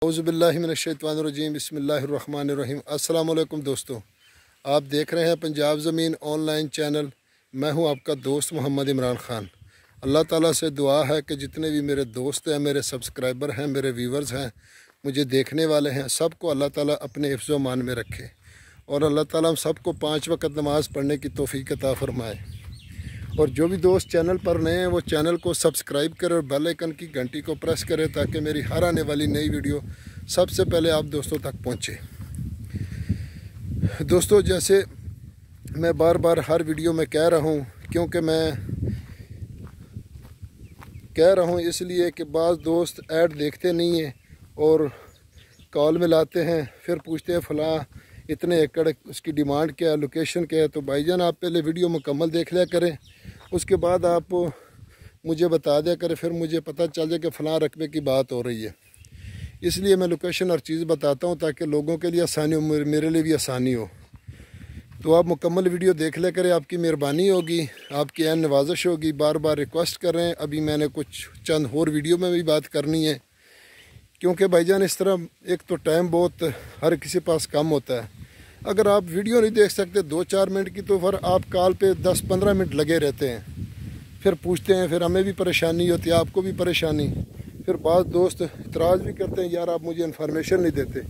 औज़ुबिल्लाहिमिनश्शैतानिर्रजीम बिस्मिल्लाहिर्रहमानिर्रहीम। अस्सलाम वालेकुम दोस्तों, आप देख रहे हैं पंजाब ज़मीन ऑनलाइन चैनल। मैं हूं आपका दोस्त मोहम्मद इमरान ख़ान। अल्लाह ताला से दुआ है कि जितने भी मेरे दोस्त हैं, मेरे सब्सक्राइबर हैं, मेरे व्यूवर्स हैं, मुझे देखने वाले हैं, सबको अल्लाह ताला अपने हिफ्ज़ मान में रखे और अल्लाह ताला हम सबको 5 वक़्त नमाज़ पढ़ने की तौफ़ीक़ अता फ़रमाए। और जो भी दोस्त चैनल पर नए हैं वो चैनल को सब्सक्राइब करें और बेल आइकन की घंटी को प्रेस करें ताकि मेरी हर आने वाली नई वीडियो सबसे पहले आप दोस्तों तक पहुंचे। दोस्तों, जैसे मैं बार बार हर वीडियो में कह रहा हूं, क्योंकि मैं कह रहा हूं इसलिए कि बाज़ दोस्त ऐड देखते नहीं हैं और कॉल में लाते हैं, फिर पूछते हैं फ़लाँ इतने एकड़ उसकी डिमांड क्या है, लोकेशन क्या है। तो भाईजान, आप पहले वीडियो मुकम्मल देख लिया करें, उसके बाद आप मुझे बता दिया करें, फिर मुझे पता चल जाए कि फ़लाँ रकबे की बात हो रही है। इसलिए मैं लोकेशन हर चीज़ बताता हूँ ताकि लोगों के लिए आसानी हो, मेरे लिए भी आसानी हो। तो आप मुकम्मल वीडियो देख लिया करें, आपकी मेहरबानी होगी, आपकी ऐन नवाजिश होगी। बार बार रिक्वेस्ट कर रहे हैं। अभी मैंने कुछ चंद और वीडियो में भी बात करनी है, क्योंकि भाईजान इस तरह एक तो टाइम बहुत हर किसी पास कम होता है। अगर आप वीडियो नहीं देख सकते 2-4 मिनट की, तो फिर आप कॉल पे 10-15 मिनट लगे रहते हैं, फिर पूछते हैं, फिर हमें भी परेशानी होती है, आपको भी परेशानी। फिर बाद दोस्त इतराज़ भी करते हैं, यार आप मुझे इन्फॉर्मेशन नहीं देते।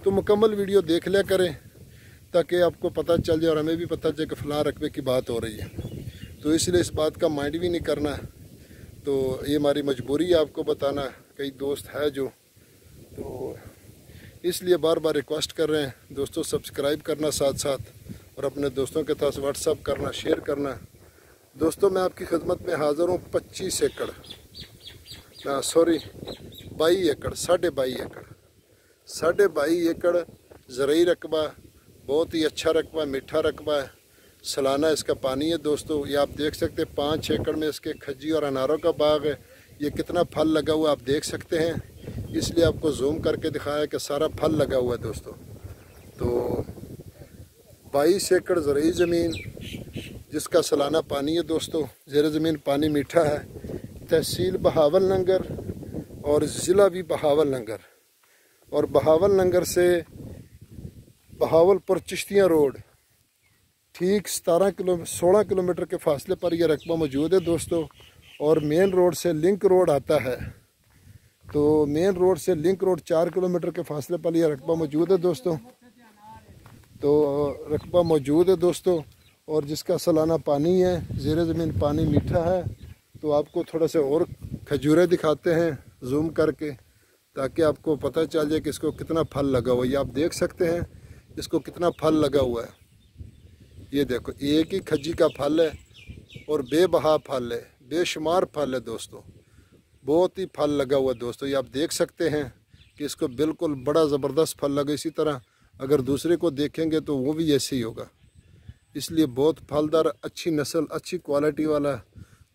तो मुकम्मल वीडियो देख लिया करें ताकि आपको पता चल जाए और हमें भी पता चले कि फ़लाँ रकबे की बात हो रही है। तो इसलिए इस बात का माइंड भी नहीं करना, तो ये हमारी मजबूरी है आपको बताना। कई दोस्त है जो, तो इसलिए बार बार रिक्वेस्ट कर रहे हैं दोस्तों, सब्सक्राइब करना साथ साथ और अपने दोस्तों के साथ व्हाट्सअप करना, शेयर करना। दोस्तों, मैं आपकी खिदमत में हाज़िर हूँ। 22 एकड़ 22 एकड़ 22.5 एकड़ ज़रूरी रकबा, बहुत ही अच्छा रकबा, मीठा रकबा है। सालाना इसका पानी है दोस्तों। ये आप देख सकते हैं 5 एकड़ में इसके खज्जी और अनारों का बाग है। ये कितना फल लगा हुआ आप देख सकते हैं, इसलिए आपको जूम करके दिखाया कि सारा फल लगा हुआ है दोस्तों। तो 22 एकड़ ज़रूरी ज़मीन जिसका सालाना पानी है दोस्तों। ज़ेर ज़मीन पानी मीठा है। तहसील बहावलनगर और ज़िला भी बहावलनगर, और बहावलनगर से बहावलपुर चिश्तियाँ रोड ठीक 16 किलोमीटर के फासले पर यह रकबा मौजूद है दोस्तों। और मेन रोड से लिंक रोड आता है, तो मेन रोड से लिंक रोड 4 किलोमीटर के फासले पर यह रकबा मौजूद है दोस्तों। तो रकबा मौजूद है दोस्तों, और जिसका सालाना पानी है, ज़ेर ज़मीन पानी मीठा है। तो आपको थोड़ा सा और खजूरें दिखाते हैं जूम करके, ताकि आपको पता चल जाए कि इसको कितना फल लगा हुआ है। ये आप देख सकते हैं इसको कितना फल लगा हुआ है। ये देखो, एक ही खज्जी का फल है और बेबहा फल है, बेशुमार फल है दोस्तों। बहुत ही फल लगा हुआ है दोस्तों। ये आप देख सकते हैं कि इसको बिल्कुल बड़ा ज़बरदस्त फल लगा। इसी तरह अगर दूसरे को देखेंगे तो वो भी ऐसे ही होगा। इसलिए बहुत फलदार, अच्छी नस्ल, अच्छी क्वालिटी वाला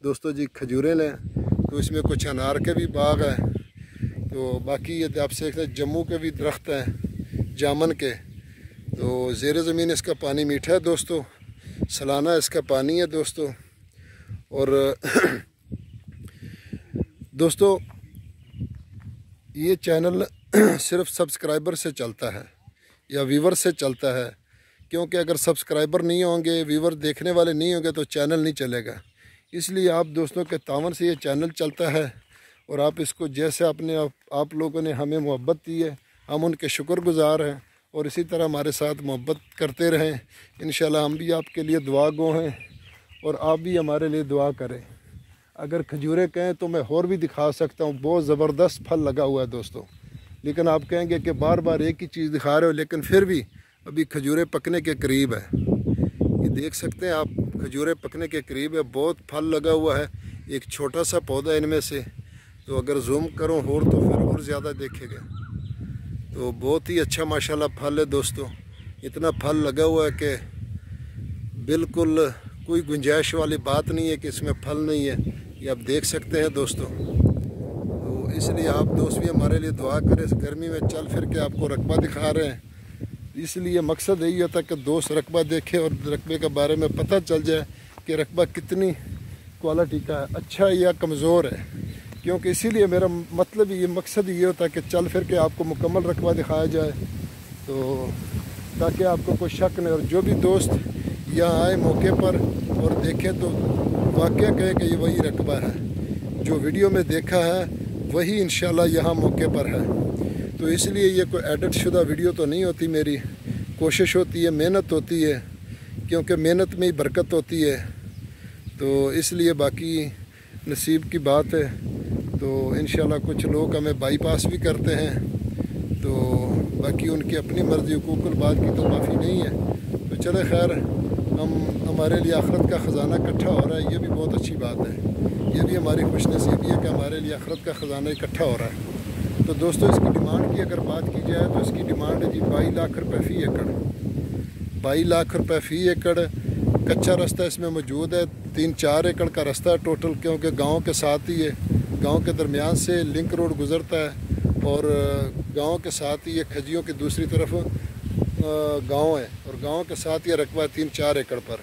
दोस्तों जी खजूरें लें। तो इसमें कुछ अनार के भी बाग हैं, तो बाकी ये आप देख सकते हैं जम्मू के भी दरख्त हैं, जामन के। तो ज़ेर ज़मीन इसका पानी मीठा है दोस्तों, सालाना इसका पानी है दोस्तों। और दोस्तों, ये चैनल सिर्फ सब्सक्राइबर से चलता है या व्यूवर से चलता है, क्योंकि अगर सब्सक्राइबर नहीं होंगे, व्यूवर देखने वाले नहीं होंगे तो चैनल नहीं चलेगा। इसलिए आप दोस्तों के तावन से ये चैनल चलता है। और आप इसको जैसे आप लोगों ने हमें मोहब्बत दी है, हम उनके शुक्रगुज़ार हैं, और इसी तरह हमारे साथ मोहब्बत करते रहें। इंशाल्लाह हम भी आपके लिए दुआ गो हैं और आप भी हमारे लिए दुआ करें। अगर खजूरें कहें तो मैं और भी दिखा सकता हूँ, बहुत ज़बरदस्त फल लगा हुआ है दोस्तों। लेकिन आप कहेंगे कि बार बार एक ही चीज़ दिखा रहे हो, लेकिन फिर भी अभी खजूरें पकने के करीब है। ये देख सकते हैं आप, खजूरें पकने के करीब है, बहुत फल लगा हुआ है। एक छोटा सा पौधा इनमें से, तो अगर जूम करो और तो फिर और ज़्यादा देखेगा। तो बहुत ही अच्छा माशाल्लाह फल है दोस्तों। इतना फल लगा हुआ है कि बिल्कुल कोई गुंजाइश वाली बात नहीं है कि इसमें फल नहीं है। ये आप देख सकते हैं दोस्तों। तो इसलिए आप दोस्त भी हमारे लिए दुआ करें। इस गर्मी में चल फिर के आपको रकबा दिखा रहे हैं, इसलिए मकसद यही होता है कि दोस्त रकबा देखे और रकबे के बारे में पता चल जाए कि रकबा कितनी क्वालिटी का है, अच्छा है या कमज़ोर है। क्योंकि इसीलिए मेरा मतलब ये मकसद ये होता है कि चल फिर के आपको मुकम्मल रकबा दिखाया जाए, तो ताकि आपको कोई शक नहीं। और जो भी दोस्त यहाँ आए मौके पर और देखें तो वाक़या कहें कि ये वही रकबा है जो वीडियो में देखा है, वही इंशाल्लाह यहाँ मौके पर है। तो इसलिए ये कोई एडिट शुदा वीडियो तो नहीं होती, मेरी कोशिश होती है, मेहनत होती है, क्योंकि मेहनत में ही बरकत होती है। तो इसलिए बाकी नसीब की बात है। तो इंशाल्लाह कुछ लोग हमें बाईपास भी करते हैं, तो बाकी उनकी अपनी मर्ज़ी, हुकूकुल बात की तो माफ़ी नहीं है। तो चले खैर, हमारे लिए आखिरत का ख़जाना इकट्ठा हो रहा है, ये भी बहुत अच्छी बात है। ये भी हमारी खुशनसीबी है कि हमारे लिए आखिरत का ख़जाना इकट्ठा हो रहा है। तो दोस्तों, इसकी डिमांड की अगर बात की जाए तो इसकी डिमांड है जी 22 लाख रुपये फ़ी एकड़। 22 लाख रुपये फ़ी एकड़। कच्चा रास्ता इसमें मौजूद है, 3-4 एकड़ का रास्ता है टोटल, क्योंकि गांव के साथ ही है, गांव के दरमियान से लिंक रोड गुज़रता है और गांव के साथ ही ये खजियों की दूसरी तरफ गांव है और गांव के साथ ये रकबा 3-4 एकड़ पर।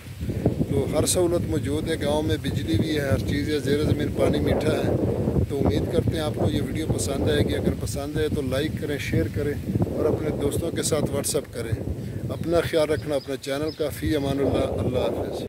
तो हर सहूलत मौजूद है, गांव में बिजली भी है, हर चीज़ है, ज़ेर ज़मीन पानी मीठा है। तो उम्मीद करते हैं आपको ये वीडियो पसंद आएगी। अगर पसंद आए तो लाइक करें, शेयर करें और अपने दोस्तों के साथ व्हाट्सअप करें। अपना ख्याल रखना, अपने चैनल का। फ़ी अमानुल्लाह, अल्लाह हाफ़िज़।